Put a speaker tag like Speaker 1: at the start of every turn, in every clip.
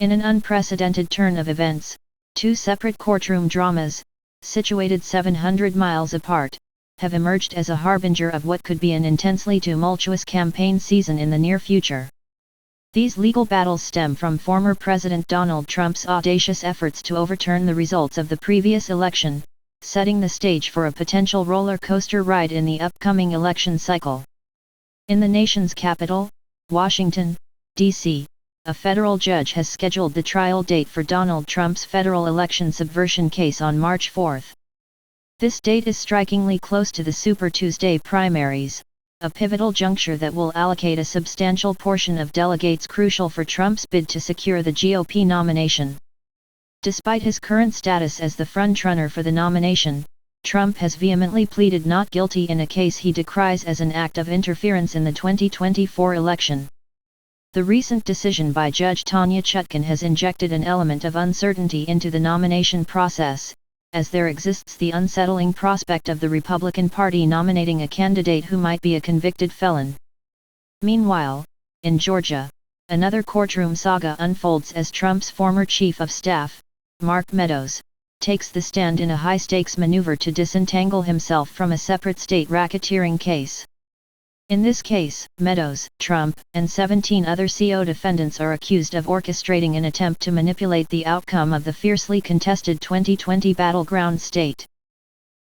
Speaker 1: In an unprecedented turn of events, two separate courtroom dramas, situated 700 miles apart, have emerged as a harbinger of what could be an intensely tumultuous campaign season in the near future. These legal battles stem from former President Donald Trump's audacious efforts to overturn the results of the previous election, setting the stage for a potential roller coaster ride in the upcoming election cycle. In the nation's capital, Washington, D.C., a federal judge has scheduled the trial date for Donald Trump's federal election subversion case on March 4. This date is strikingly close to the Super Tuesday primaries, a pivotal juncture that will allocate a substantial portion of delegates crucial for Trump's bid to secure the GOP nomination. Despite his current status as the frontrunner for the nomination, Trump has vehemently pleaded not guilty in a case he decries as an act of interference in the 2024 election. The recent decision by Judge Tanya Chutkan has injected an element of uncertainty into the nomination process, as there exists the unsettling prospect of the Republican Party nominating a candidate who might be a convicted felon. Meanwhile, in Georgia, another courtroom saga unfolds as Trump's former chief of staff, Mark Meadows, takes the stand in a high-stakes maneuver to disentangle himself from a separate state racketeering case. In this case, Meadows, Trump, and 17 other CO defendants are accused of orchestrating an attempt to manipulate the outcome of the fiercely contested 2020 battleground state.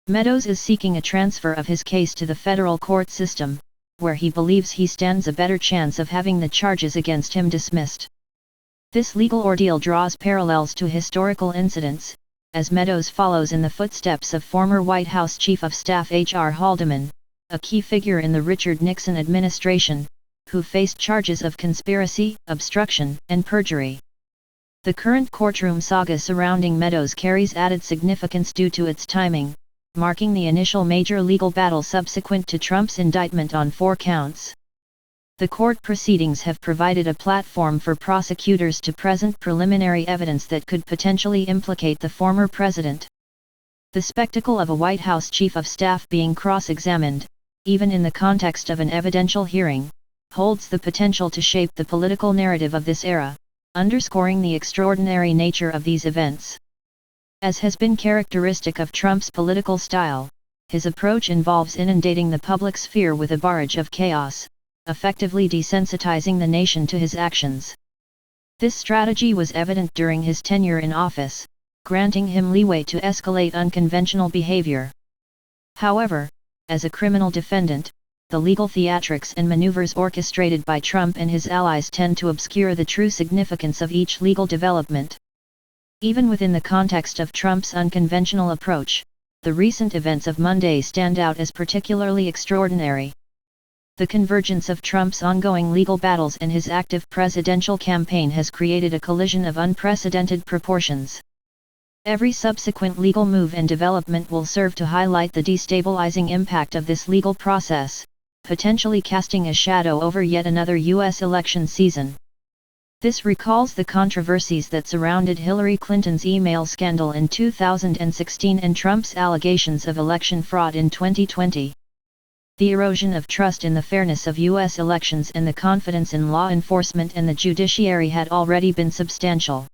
Speaker 1: Meadows is seeking a transfer of his case to the federal court system, where he believes he stands a better chance of having the charges against him dismissed. This legal ordeal draws parallels to historical incidents, as Meadows follows in the footsteps of former White House Chief of Staff H.R. Haldeman, a key figure in the Richard Nixon administration, who faced charges of conspiracy, obstruction, and perjury. The current courtroom saga surrounding Meadows carries added significance due to its timing, marking the initial major legal battle subsequent to Trump's indictment on 4 counts. The court proceedings have provided a platform for prosecutors to present preliminary evidence that could potentially implicate the former president. The spectacle of a White House chief of staff being cross-examined, even in the context of an evidential hearing, holds the potential to shape the political narrative of this era, underscoring the extraordinary nature of these events. As has been characteristic of Trump's political style, his approach involves inundating the public sphere with a barrage of chaos, effectively desensitizing the nation to his actions. This strategy was evident during his tenure in office, granting him leeway to escalate unconventional behavior. However, as a criminal defendant, the legal theatrics and maneuvers orchestrated by Trump and his allies tend to obscure the true significance of each legal development. Even within the context of Trump's unconventional approach, the recent events of Monday stand out as particularly extraordinary. The convergence of Trump's ongoing legal battles and his active presidential campaign has created a collision of unprecedented proportions. Every subsequent legal move and development will serve to highlight the destabilizing impact of this legal process, potentially casting a shadow over yet another U.S. election season. This recalls the controversies that surrounded Hillary Clinton's email scandal in 2016 and Trump's allegations of election fraud in 2020. The erosion of trust in the fairness of U.S. elections and the confidence in law enforcement and the judiciary had already been substantial.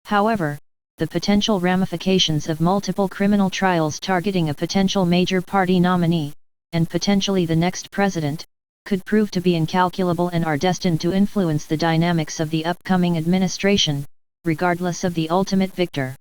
Speaker 1: However, the potential ramifications of multiple criminal trials targeting a potential major party nominee, and potentially the next president, could prove to be incalculable and are destined to influence the dynamics of the upcoming administration, regardless of the ultimate victor.